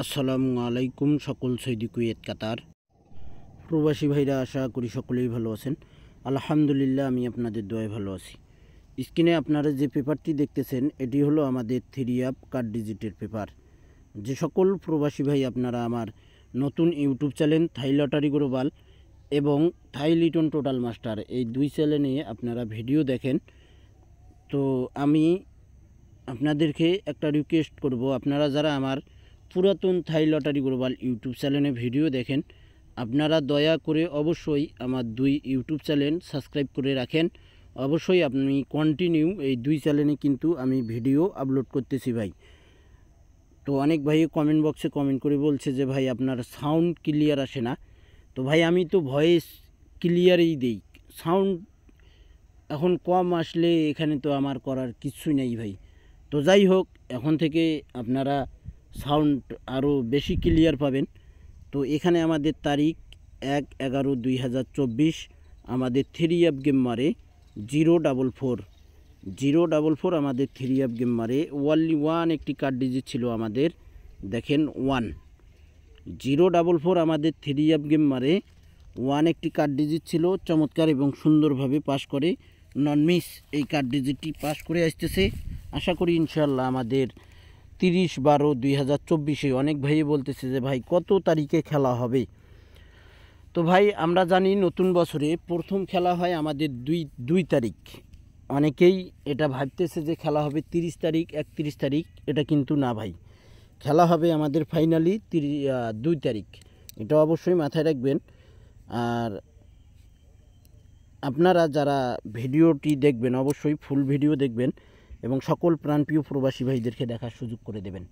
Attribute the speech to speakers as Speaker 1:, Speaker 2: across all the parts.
Speaker 1: আসসালামু আলাইকুম সকল সৌদি কুয়েত কাতার প্রবাসী ভাইরা, আশা করি সকলেই ভালো আছেন। আলহামদুলিল্লাহ, আমি আপনাদের দোয়ায় ভালো আছি। স্ক্রিনে আপনারা যে পেপারটি দেখতেছেন, এটি হলো আমাদের 3 কার্ড ডিজিটের পেপার। যে সকল প্রবাসী ভাই আপনারা আমার নতুন ইউটিউব চ্যানেল থাই লটারি গ্লোবাল এবং থাই লিটন টোটাল মাস্টার, এই দুই চ্যানেলে আপনারা ভিডিও দেখেন, তো আমি আপনাদেরকে একটা রিকোয়েস্ট করব, আপনারা যারা আমার পুরাতন থাই লটারি গ্লোবাল ইউটিউব চ্যানেলে ভিডিও দেখেন, আপনারা দয়া করে অবশ্যই আমার দুই ইউটিউব চ্যানেল সাবস্ক্রাইব করে রাখেন। অবশ্যই আপনি কন্টিনিউ এই দুই চ্যানেলে কিন্তু আমি ভিডিও আপলোড করতেছি ভাই। তো অনেক ভাই কমেন্ট বক্সে কমেন্ট করে বলছে যে ভাই আপনার সাউন্ড ক্লিয়ার আসে না। তো ভাই আমি তো ভয়েস ক্লিয়ারই দেই, সাউন্ড এখন কম আসলে এখানে তো আমার করার কিছুই নেই ভাই। তো যাই হোক, এখন থেকে আপনারা সাউন্ড আরও বেশি ক্লিয়ার পাবেন। তো এখানে আমাদের তারিখ 1/11/2024, আমাদের 3 গেম মারে 044 আমাদের 3 গেম মারে ওয়ানলি ওয়ান একটি কার্ড ডিজিট ছিল আমাদের, দেখেন 1 044 আমাদের 3 গেম মারে ওয়ান একটি কার্ড ডিজিট ছিল, চমৎকার এবং সুন্দরভাবে পাস করে নন মিস এই কার্ড ডিজিটটি পাস করে আসতেছে। আশা করি ইনশাল্লাহ আমাদের 30/12/2024 অনেক ভাই বলতেছে যে ভাই কত তারিখে খেলা হবে। তো ভাই আমরা জানি নতুন বছরে প্রথম খেলা হয় আমাদের 2 তারিখ। অনেকেই এটা ভাবতেছে যে খেলা হবে 30 তারিখ 31 তারিখ, এটা কিন্তু না ভাই, খেলা হবে আমাদের ফাইনালি 2 তারিখ, এটা অবশ্যই মাথায় রাখবেন। আর আপনারা যারা ভিডিওটি দেখবেন অবশ্যই ফুল ভিডিও দেখবেন এবং সকল প্রাণপ্রিয় প্রবাসী ভাইদেরকে দেখার সুযোগ করে দেবেন।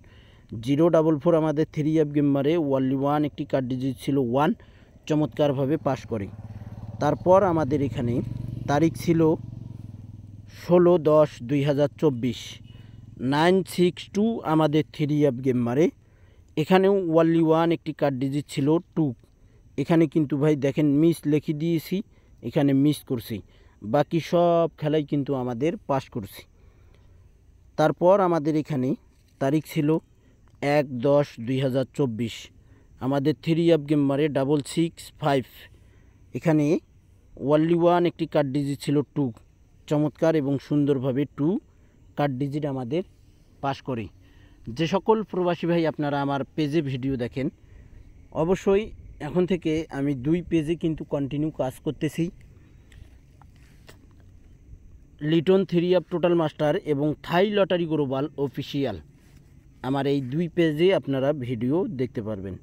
Speaker 1: 044 আমাদের 3 গেম মারে ওয়ানলি ওয়ান একটি কার্ড ডিজিট ছিল 1, চমৎকারভাবে পাস করে। তারপর আমাদের এখানে তারিখ ছিল 16/10/2024, 962 আমাদের 3 গেম মারে, এখানেও ওয়ানলি ওয়ান একটি কার্ড ডিজিট ছিল 2। এখানে কিন্তু ভাই দেখেন মিস লিখে দিয়েছি, এখানে মিস করছি, বাকি সব খেলাই কিন্তু আমাদের পাস করছি। তারপর আমাদের এখানে তারিখ ছিল 1/10/2024, আমাদের 3 গেম মারে 665, এখানে ওয়ানলি ওয়ান একটি কার্ড ডিজিট ছিল 2, চমৎকার এবং সুন্দরভাবে 2 কার্ড ডিজিট আমাদের পাস করে। যে সকল প্রবাসী ভাই আপনারা আমার পেজে ভিডিও দেখেন, অবশ্যই এখন থেকে আমি 2 পেজে কিন্তু কন্টিনিউ কাজ করতেছি, লিটন 3 টোটাল মাস্টার এবং থাই লটারি গ্লোবাল অফিসিয়াল, আমার এই 2 পেজে আপনারা ভিডিও দেখতে পারবেন।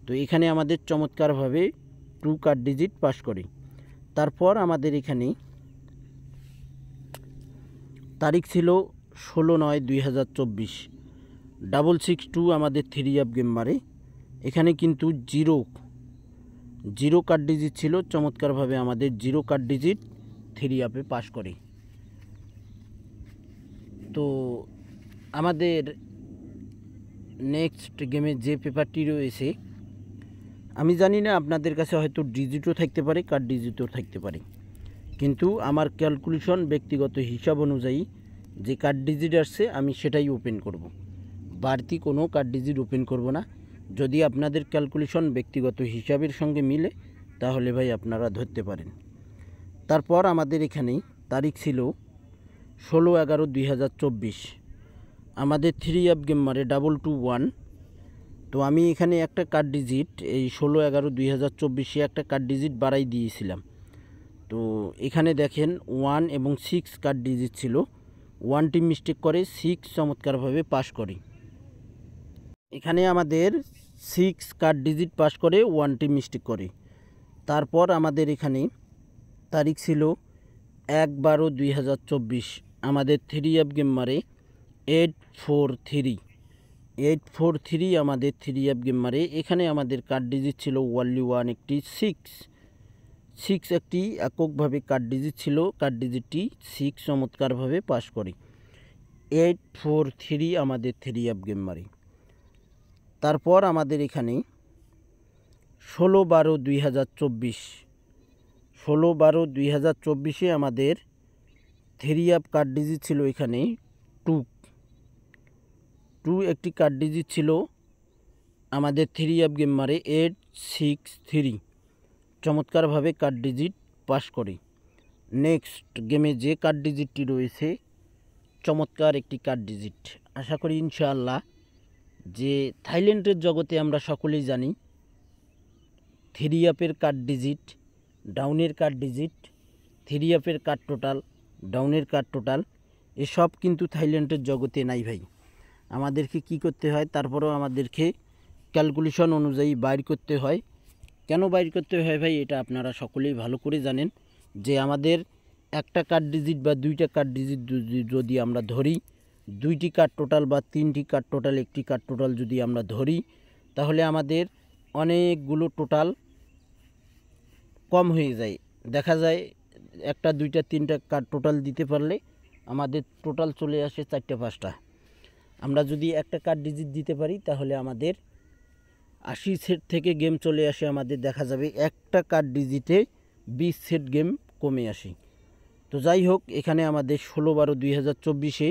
Speaker 1: তো এখানে আমাদের চমৎকারভাবে 2 কার্ড ডিজিট পাস করে। তারপর আমাদের এখানে তারিখ ছিল 16/9/2024, 662 আমাদের 3 গেম মারে, এখানে কিন্তু জিরো কার্ড ডিজিট ছিল, চমৎকারভাবে আমাদের 0 কার্ড ডিজিট 3 পাস করে। তো আমাদের নেক্সট গেমে যে পেপারটি রয়েছে, আমি জানি না আপনাদের কাছে হয়তো ডিজিটও থাকতে পারে, কার্ড ডিজিটও থাকতে পারে, কিন্তু আমার ক্যালকুলেশন ব্যক্তিগত হিসাব অনুযায়ী যে কার্ড ডিজিট আসছে আমি সেটাই ওপেন করব, বাড়তি কোনো কার্ড ডিজিট ওপেন করব না। যদি আপনাদের ক্যালকুলেশন ব্যক্তিগত হিসাবের সঙ্গে মিলে তাহলে ভাই আপনারা ধরতে পারেন। তারপর আমাদের এখানে তারিখ ছিল 16/11/2024, আমাদের 3 গেম মারে 221। তো আমি এখানে একটা কার্ড ডিজিট এই 16/11/2024 একটা কার্ড ডিজিট বাড়াই দিয়েছিলাম। তো এখানে দেখেন 1 এবং 6 কার্ড ডিজিট ছিল, 1টি মিস্টেক করে 6 চমৎকারভাবে পাস করে। এখানে আমাদের 6 কার্ড ডিজিট পাস করে, 1টি মিস্টেক করে। তারপর আমাদের এখানে তারিখ ছিল 1/12/2024, আমাদের 3 গেম মারে 843 আমাদের 3 গেম মারে, এখানে আমাদের কার্ড ডিজিট ছিল ওয়ানলি ওয়ান একটি 6 একটি এককভাবে কার্ড ডিজিট ছিল, কার্ড ডিজিটটি 6 চমৎকারভাবে পাস করে। 843 আমাদের 3 গেম মারে। তারপর আমাদের এখানে 16/12/2024 আমাদের 3 কার্ড ডিজিট ছিল, এখানে 2 একটি কার্ড ডিজিট ছিল, আমাদের 3 গেম মারে 863, চমৎকারভাবে কার্ড ডিজিট পাস করে। নেক্সট গেমে যে কার্ড ডিজিটটি রয়েছে চমৎকার একটি কার্ড ডিজিট। আশা করি ইনশাআল্লাহ যে থাইল্যান্ডের জগতে আমরা সকলেই জানি 3 কার্ড ডিজিট, ডাউনের কার্ড ডিজিট, 3 কার্ড টোটাল, ডাউনের কার্ড টোটাল, এসব কিন্তু থাইল্যান্ডের জগতে নাই ভাই। আমাদেরকে কি করতে হয়, তারপরেও আমাদেরকে ক্যালকুলেশন অনুযায়ী বাইর করতে হয়। কেন বাইর করতে হয় ভাই, এটা আপনারা সকলেই ভালো করে জানেন যে আমাদের একটা কার্ড ডিজিট বা 2টা কার্ড ডিজিট যদি আমরা ধরি, 2টি কার্ড টোটাল বা 3টি কার্ড টোটাল, 1টি কার্ড টোটাল যদি আমরা ধরি, তাহলে আমাদের অনেকগুলো টোটাল কম হয়ে যায়। দেখা যায় 1টা 2টা 3টা কার্ড টোটাল দিতে পারলে আমাদের টোটাল চলে আসে 4টা 5টা। আমরা যদি একটা কার্ড ডিজিট দিতে পারি তাহলে আমাদের 80 সেট থেকে গেম চলে আসে, আমাদের দেখা যাবে একটা কার্ড ডিজিটে 20 সেট গেম কমে আসে। তো যাই হোক, এখানে আমাদের 16/12/2024-এ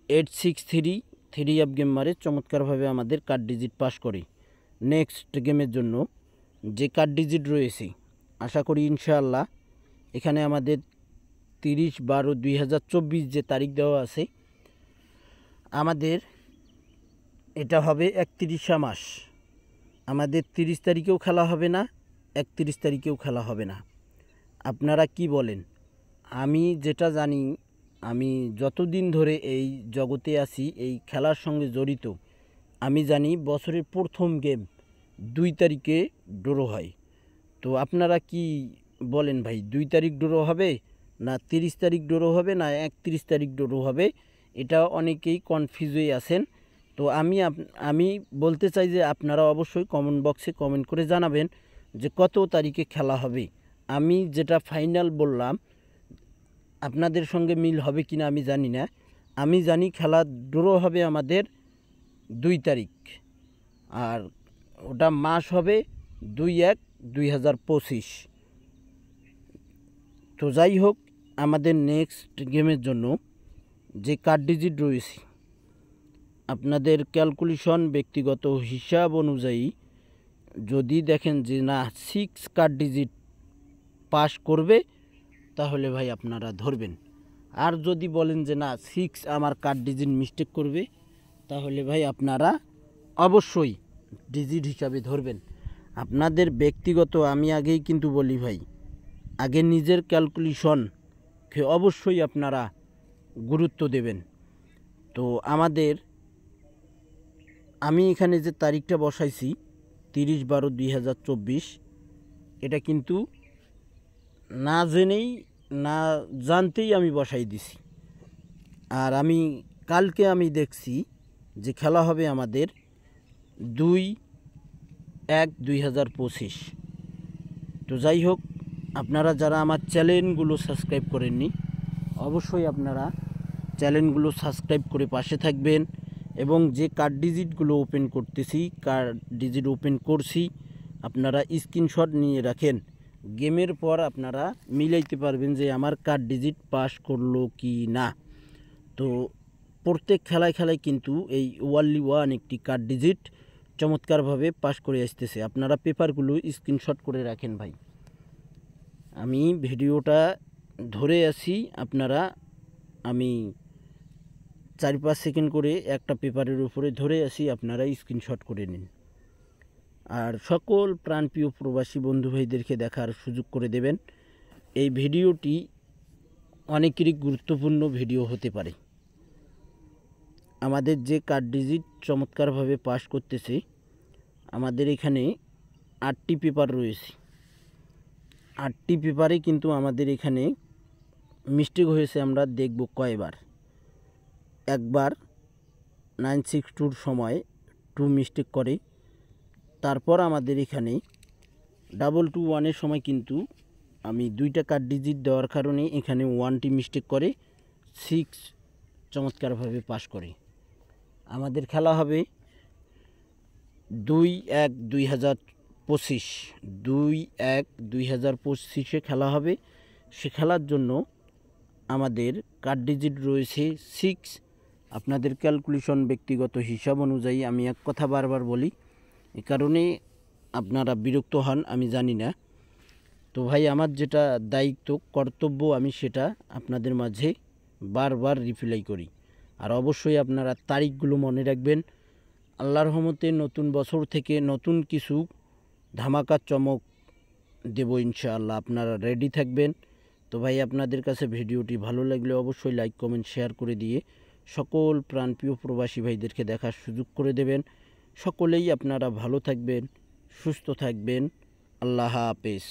Speaker 1: 863 3 গেম মারে চমৎকারভাবে আমাদের কার্ড ডিজিট পাস করে। নেক্সট গেমের জন্য যে কার্ড ডিজিট রয়েছে, আশা করি ইনশাআল্লাহ এখানে আমাদের 30/12/2024 যে তারিখ দেওয়া আছে, আমাদের এটা হবে 31 মাস। আমাদের 30 তারিখেও খেলা হবে না, 31 তারিখেও খেলা হবে না। আপনারা কি বলেন? আমি যেটা জানি, আমি যতদিন ধরে এই জগতে আছি, এই খেলার সঙ্গে জড়িত, আমি জানি বছরের প্রথম গেম 2 তারিখে ড্র হয়। তো আপনারা কি বলেন ভাই, 2 তারিখ ড্র হবে না 30 তারিখ ড্র হবে না 31 তারিখ ড্র হবে? এটা অনেকেই কনফিউজ হয়ে আছেন। তো আমি বলতে চাই যে আপনারা অবশ্যই কমেন্ট বক্সে কমেন্ট করে জানাবেন যে কত তারিখে খেলা হবে। আমি যেটা ফাইনাল বললাম আপনাদের সঙ্গে মিল হবে কিনা আমি জানি না। আমি জানি খেলা ড্র হবে আমাদের 2 তারিখ, আর ওটা মাস হবে 2/1/2025। তো যাই হোক, আমাদের নেক্সট গেমের জন্য যে কার্ড ডিজিট রয়েছে, আপনাদের ক্যালকুলেশন ব্যক্তিগত হিসাব অনুযায়ী যদি দেখেন যে না 6 কার্ড ডিজিট পাস করবে, তাহলে ভাই আপনারা ধরবেন। আর যদি বলেন যে না 6 আমার কার্ড ডিজিট মিস্টেক করবে, তাহলে ভাই আপনারা অবশ্যই ডিজিট হিসাবে ধরবেন। আপনাদের ব্যক্তিগত, আমি আগেই কিন্তু বলি ভাই, আগে নিজের ক্যালকুলেশনকে অবশ্যই আপনারা গুরুত্ব দেবেন। তো আমি এখানে যে তারিখটা বসাইছি 30/12/2024, এটা কিন্তু না জেনেই না জানতেই আমি বসাই দিছি। আর আমি কালকে আমি দেখছি যে খেলা হবে আমাদের 2/1/2025। তো যাই হোক, আপনারা যারা আমার চ্যানেলগুলো সাবস্ক্রাইব করেননি, অবশ্যই আপনারা চ্যানেলগুলো সাবস্ক্রাইব করে পাশে থাকবেন। এবং যে কার্ড ডিজিটগুলো ওপেন করতেছি, কার্ড ডিজিট ওপেন করছি, আপনারা স্ক্রিনশট নিয়ে রাখেন। গেমের পর আপনারা মিলাইতে পারবেন যে আমার কার্ড ডিজিট পাস করলো কি না। তো প্রত্যেক খেলায় কিন্তু এই ওয়ানলি ওয়ান একটি কার্ড ডিজিট চমৎকারভাবে পাস করে আসতেছে। আপনারা পেপারগুলো স্ক্রিনশট করে রাখেন ভাই। আমি ভিডিওটা ধরে আছি, আমি 4-5 সেকেন্ড করে একটা পেপারের উপরে ধরে আসি, আপনারা স্ক্রিনশট করে নিন। আর সকল প্রাণপ্রিয় প্রবাসী বন্ধু ভাইদেরকে দেখার সুযোগ করে দেবেন। এই ভিডিওটি অনেকেরই গুরুত্বপূর্ণ ভিডিও হতে পারে। আমাদের যে কার্ড ডিজিট চমৎকারভাবে পাস করতেছে, আমাদের এখানে 8টি পেপার রয়েছে। 8টি পেপারে কিন্তু আমাদের এখানে মিস্টেক হয়েছে, আমরা দেখব কয়বার। একবার 962-র সময় 2 মিস্টেক করে, তারপর আমাদের এখানে 221-এর সময় কিন্তু আমি 2টা কার্ড ডিজিট দেওয়ার কারণে এখানে 1টি মিস্টেক করে, 6 চমৎকারভাবে পাস করে। আমাদের খেলা হবে 2/1/2025, 2/1/2025-এ খেলা হবে। সে খেলার জন্য আমাদের কার্ড ডিজিট রয়েছে 6। আপনাদের ক্যালকুলেশন ব্যক্তিগত হিসাব অনুযায়ী, আমি এক কথা বারবার বলি, এ কারণে আপনারা বিরক্ত হন আমি জানি না। তো ভাই আমার যেটা দায়িত্ব কর্তব্য আমি সেটা আপনাদের মাঝে বারবার রিপ্লাই করি। আর অবশ্যই আপনারা তারিখগুলো মনে রাখবেন। আল্লাহর রহমতে নতুন বছর থেকে নতুন কিছু ধামাকা চমক দেব ইনশাআল্লাহ, আপনারা রেডি থাকবেন। তো ভাই আপনাদের কাছে ভিডিওটি ভালো লাগলে অবশ্যই লাইক কমেন্ট শেয়ার করে দিয়ে সকল প্রাণপ্রিয় প্রবাসী ভাইদেরকে দেখার সুযোগ করে দেবেন। সকলেই আপনারা ভালো থাকবেন, সুস্থ থাকবেন। আল্লাহ হাফেজ।